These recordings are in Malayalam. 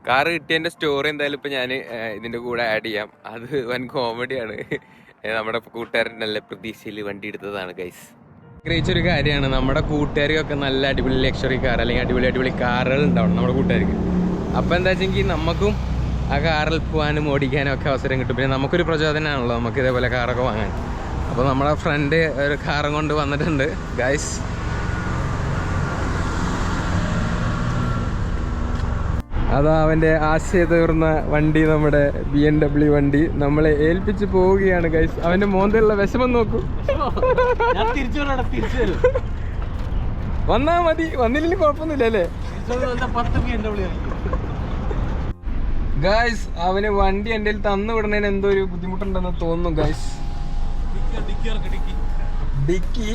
കാറ് കിട്ടിയതിന്റെ സ്റ്റോറി എന്തായാലും ഇപ്പൊ ഞാൻ ഇതിന്റെ കൂടെ ആഡ് ചെയ്യാം. അത് വൻ കോമഡിയാണ്. നമ്മുടെ കൂട്ടുകാരൻ നല്ല പ്രതീക്ഷയിൽ വണ്ടി എടുത്തതാണ് ഗൈസ്. ആഗ്രഹിച്ചൊരു കാര്യമാണ് നമ്മുടെ കൂട്ടുകാർക്കൊക്കെ നല്ല അടിപൊളി ലക്ഷറി കാർ അല്ലെങ്കിൽ അടിപൊളി കാറുകൾ ഉണ്ടാവണം നമ്മുടെ കൂട്ടുകാർക്ക്. അപ്പൊ എന്താ വെച്ചെങ്കിൽ നമുക്കും ആ കാറിൽ പോകാനും ഓടിക്കാനും ഒക്കെ അവസരം കിട്ടും. പിന്നെ നമുക്കൊരു പ്രചോദനമാണല്ലോ നമുക്ക് ഇതേപോലെ കാറൊക്കെ വാങ്ങാൻ. അപ്പോൾ നമ്മളെ ഫ്രണ്ട് ഒരു കാറും കൊണ്ട് വന്നിട്ടുണ്ട് ഗൈസ്. അതാ അവൻ്റെ ആശയ തീർന്ന വണ്ടി, നമ്മുടെ BMW വണ്ടി നമ്മളെ ഏൽപ്പിച്ച് പോവുകയാണ് ഗൈസ്. അവൻ്റെ മോന്തയുള്ള വിഷമം നോക്കൂ. വന്നാ മതി, വന്നില്ലെങ്കിൽ കുഴപ്പമൊന്നുമില്ല അല്ലേ ഗൈസ്. അവന് വണ്ടി എൻ്റെ തന്നു വിടുന്നതിന് എന്തോ ഒരു ബുദ്ധിമുട്ടുണ്ടെന്ന് തോന്നുന്നു ഗൈസ്. ഡിക്കി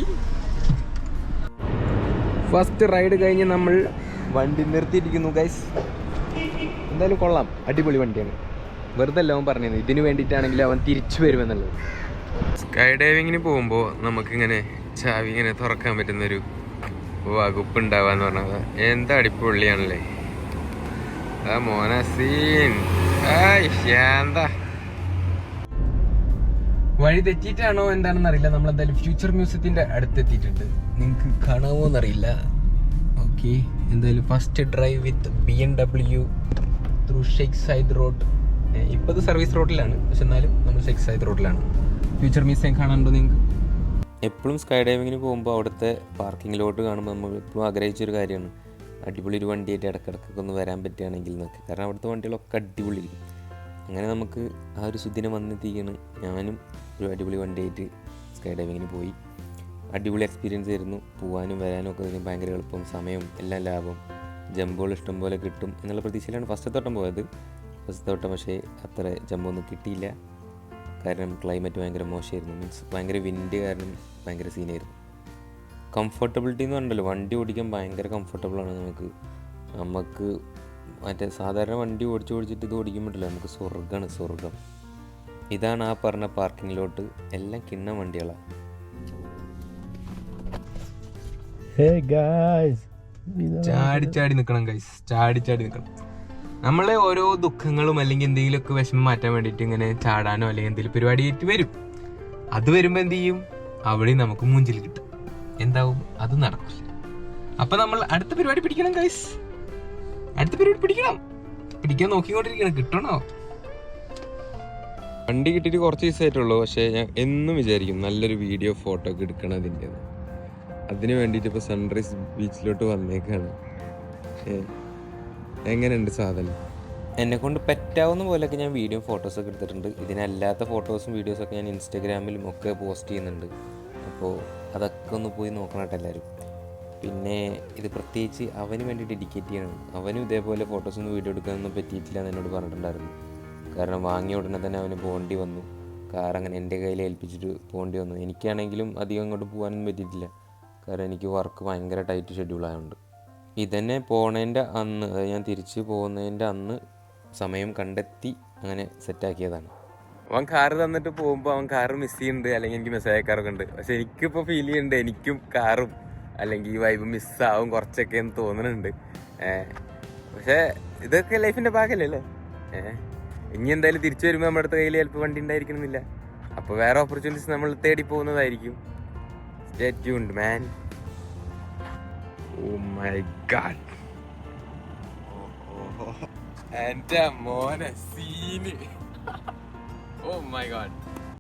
ഫസ്റ്റ് റൈഡ് കഴിഞ്ഞ് നമ്മൾ വണ്ടി നിർത്തിയിരിക്കുന്നു ഗൈസ്. എന്തായാലും കൊള്ളാം, അടിപൊളി വണ്ടിയാണ്. വെറുതെ അല്ല അവൻ പറഞ്ഞത്, ഇതിന് വേണ്ടിയിട്ടാണെങ്കിൽ അവൻ തിരിച്ചു വരുമെന്നുള്ളത്. സ്കൈ ഡൈവിങ്ങിന് പോകുമ്പോൾ നമുക്കിങ്ങനെ ചാവി ഇങ്ങനെ തുറക്കാൻ പറ്റുന്നൊരു വകുപ്പ് ഉണ്ടാവാന്ന് പറഞ്ഞത് എന്താ അടിപൊളിയാണല്ലേ. ആ മോനസീൻ എന്താ വഴി തെറ്റിയിട്ടാണോ എന്താണെന്ന് അറിയില്ല. നമ്മളെന്തായാലും ഫ്യൂച്ചർ മ്യൂസിയത്തിന്റെ അടുത്തെത്തിയിട്ടുണ്ട്. നിങ്ങൾക്ക് കാണാമോ എന്നറിയില്ല. ഓക്കെ, എന്തായാലും first drive with BMW through Sheikh Zayed Road. ഇപ്പോൾ ഇത് സർവീസ് റോഡിലാണ്, പക്ഷെ എന്നാലും നമ്മൾ ഷെയ്ഖ് സയ്യിദ് റോഡിലാണ്. ഫ്യൂച്ചർ മ്യൂസിയം കാണാനുണ്ടോ നിങ്ങൾക്ക്? എപ്പോഴും സ്കൈ ഡൈവിങ്ങിന് പോകുമ്പോൾ അവിടുത്തെ പാർക്കിംഗ് ലോട്ട് കാണുമ്പോൾ നമ്മൾ എപ്പോഴും ആഗ്രഹിച്ചൊരു കാര്യമാണ് അടിപൊളി ഒരു വണ്ടിയായിട്ട് ഇടയ്ക്കിടയ്ക്കൊക്കെ ഒന്ന് വരാൻ പറ്റുകയാണെങ്കിൽ എന്നൊക്കെ. കാരണം അവിടുത്തെ വണ്ടികളൊക്കെ അടിപൊളിയായിരിക്കും. അങ്ങനെ നമുക്ക് ആ ഒരു സുദിനം വന്നെത്തിക്കുകയാണ്. ഞാനും ഒരു അടിപൊളി വണ്ടിയായിട്ട് സ്കൈ ഡൈവിങ്ങിന് പോയി. അടിപൊളി എക്സ്പീരിയൻസ് ആയിരുന്നു. പോകാനും വരാനും ഒക്കെ ഇതിന് ഭയങ്കര എളുപ്പം, സമയവും എല്ലാം ലാഭം, ജമ്പുകൾ ഇഷ്ടം പോലെ കിട്ടും എന്നുള്ള പ്രതീക്ഷയിലാണ് ഫസ്റ്റ് തോട്ടം പോയത്. ഫസ്റ്റ് തോട്ടം പക്ഷേ അത്ര ജമ്പൊന്നും കിട്ടിയില്ല. കാരണം ക്ലൈമറ്റ് ഭയങ്കര മോശമായിരുന്നു. മീൻസ് ഭയങ്കര വിൻഡ് കാരണം ഭയങ്കര സീനായിരുന്നു. കംഫർട്ടബിലിറ്റി എന്ന് പറഞ്ഞല്ലോ, വണ്ടി ഓടിക്കാൻ ഭയങ്കര കംഫർട്ടബിളാണ്. നമുക്ക് മറ്റേ സാധാരണ വണ്ടി ഓടിച്ചിട്ട് ഇത് ഓടിക്കുമ്പോഴല്ലോ നമുക്ക് സ്വർഗ്ഗമാണ്, സ്വർഗം. ഇതാണ് ആ പറഞ്ഞ പാർക്കിംഗ് ലോട്ട്. എല്ലാം കിണ്ണ വണ്ടികളാണ്. ചാടി നിൽക്കണം ഗൈസ്, ചാടി നിൽക്കണം. നമ്മളെ ഓരോ ദുഃഖങ്ങളും അല്ലെങ്കിൽ എന്തെങ്കിലുമൊക്കെ വിഷമം മാറ്റാൻ വേണ്ടിയിട്ട് ഇങ്ങനെ ചാടാനോ അല്ലെങ്കിൽ എന്തെങ്കിലും പരിപാടിയായിട്ട് വരും. അത് വരുമ്പോൾ എന്ത് ചെയ്യും, അവിടെ നമുക്ക് മൂഞ്ചിൽ കിട്ടും. എന്താവും, അത് നടക്കില്ല. അപ്പൊ നമ്മൾ അടുത്ത പരിപാടി പിടിക്കണം ഗൈസ്, അടുത്ത പരിപാടി പിടിക്കാൻ നോക്കിക്കൊണ്ടിരിക്കണം. കിട്ടണോ? വണ്ടി കിട്ടിയിട്ട് കുറച്ച് ദിവസമായിട്ടുള്ളൂ. പക്ഷേ ഞാൻ എന്നും വിചാരിക്കും നല്ലൊരു വീഡിയോ ഫോട്ടോ ഒക്കെ എടുക്കണം അതിൻ്റെ. അതിന് വേണ്ടിയിട്ട് ഇപ്പോൾ സൺറൈസ് ബീച്ചിലോട്ട് വന്നേക്കാണ്. എങ്ങനെയുണ്ട് സാധനം? എന്നെക്കൊണ്ട് പറ്റാവുന്ന പോലെയൊക്കെ ഞാൻ വീഡിയോ ഫോട്ടോസൊക്കെ എടുത്തിട്ടുണ്ട്. ഇതിനല്ലാത്ത ഫോട്ടോസും വീഡിയോസൊക്കെ ഞാൻ ഇൻസ്റ്റാഗ്രാമിലും ഒക്കെ പോസ്റ്റ് ചെയ്യുന്നുണ്ട്. അപ്പോൾ അതൊക്കെ ഒന്ന് പോയി നോക്കണം കേട്ടോ എല്ലാവരും. പിന്നെ ഇത് പ്രത്യേകിച്ച് അവന് വേണ്ടി ഡെഡിക്കേറ്റ് ചെയ്യണം. അവനും ഇതേപോലെ ഫോട്ടോസൊന്നും വീഡിയോ എടുക്കാനൊന്നും പറ്റിയിട്ടില്ല എന്ന് എന്നോട് പറഞ്ഞിട്ടുണ്ടായിരുന്നു. കാരണം വാങ്ങിയ ഉടനെ തന്നെ അവന് പോകേണ്ടി വന്നു. കാർ അങ്ങനെ എൻ്റെ കയ്യിൽ ഏൽപ്പിച്ചിട്ട് പോകേണ്ടി വന്നു. എനിക്കാണെങ്കിലും അധികം അങ്ങോട്ട് പോകാനൊന്നും പറ്റിയിട്ടില്ല. കാരണം എനിക്ക് വർക്ക് ഭയങ്കര ടൈറ്റ് ഷെഡ്യൂളായതുകൊണ്ട്. ഇതന്നെ പോണതിൻ്റെ അന്ന്, അതായത് ഞാൻ തിരിച്ച് പോകുന്നതിൻ്റെ അന്ന് സമയം കണ്ടെത്തി അങ്ങനെ സെറ്റാക്കിയതാണ്. അവൻ കാറ് തന്നിട്ട് പോകുമ്പോൾ അവൻ കാറ് മിസ് ചെയ്യുന്നുണ്ട്, അല്ലെങ്കിൽ എനിക്ക് മെസ്സേജ് അയക്കാറൊക്കെ ഉണ്ട്. പക്ഷെ എനിക്കിപ്പോൾ ഫീൽ ചെയ്യുന്നുണ്ട് എനിക്കും കാറും അല്ലെങ്കിൽ ഈ വൈബ് മിസ്സാവും കുറച്ചൊക്കെ എന്ന് തോന്നുന്നുണ്ട്. പക്ഷേ ഇതൊക്കെ ലൈഫിൻ്റെ ഭാഗമല്ലേ. ഇനി എന്തായാലും തിരിച്ചു വരുമ്പോൾ നമ്മുടെ അടുത്ത കയ്യിൽ ചിലപ്പോൾ വണ്ടി ഉണ്ടായിരിക്കണമെന്നില്ല. അപ്പോൾ വേറെ ഓപ്പർച്യൂണിറ്റീസ് നമ്മൾ തേടി പോകുന്നതായിരിക്കും. Stay tuned, man. Oh my god. എൻ്റെ മോനെ സീന്. Oh my god.